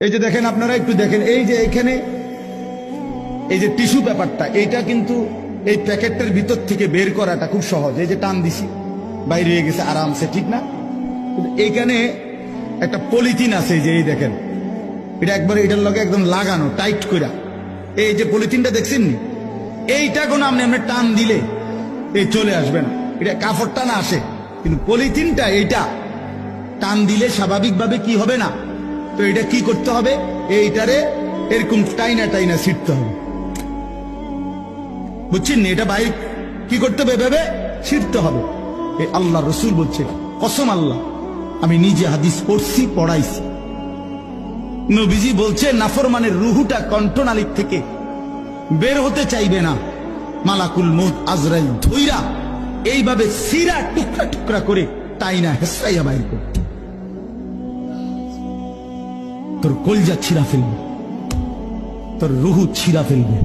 এই যে দেখেন, আপনারা একটু দেখেন, এই যে এখানে এই যে টিস্যু পেপারটা, এইটা কিন্তু এই প্যাকেটটার ভিতর থেকে বের করাটা খুব সহজ। এই যে টান দিছি, বাইরে হয়ে গেছে আরামসে, ঠিক না? এইখানে একটা পলিথিন আছে, যে এই দেখেন, এটা একবার এটার লগে একদম লাগানো টাইট কইরা। এই যে পলিথিনটা দেখছেন নি, এইটা কোনো আপনি টান দিলে এই চলে আসবে না, এটা কাপড়টা না আসে, কিন্তু পলিথিনটা এইটা টান দিলে স্বাভাবিকভাবে কি হবে না। তো এটা কি করতে হবে, এইটারে এরকম টাইনা টাইনা ছিটতে হবে, বুঝছেন? এটা বাইরে কি করতে হবে, ভেবে ছিটতে হবে। এই আল্লাহ রসুল বলছে, কসম আল্লাহ, আমি নিজে হাদিস পড়ছি, পড়াইছি। নবীজি বলছে, নাফরমানের রুহুটা কণ্ঠনালীর থেকে বের হতে চাইবে না, মালাকুল মউত আজরাইল ধইরা এইভাবে সিরা টুকরা টুকরা করে টাইনা হেসরাইয়া বাইর করে তোর কলজা ছিঁড়া ফেলবে, তোর রুহু ছিঁড়া ফেলবে।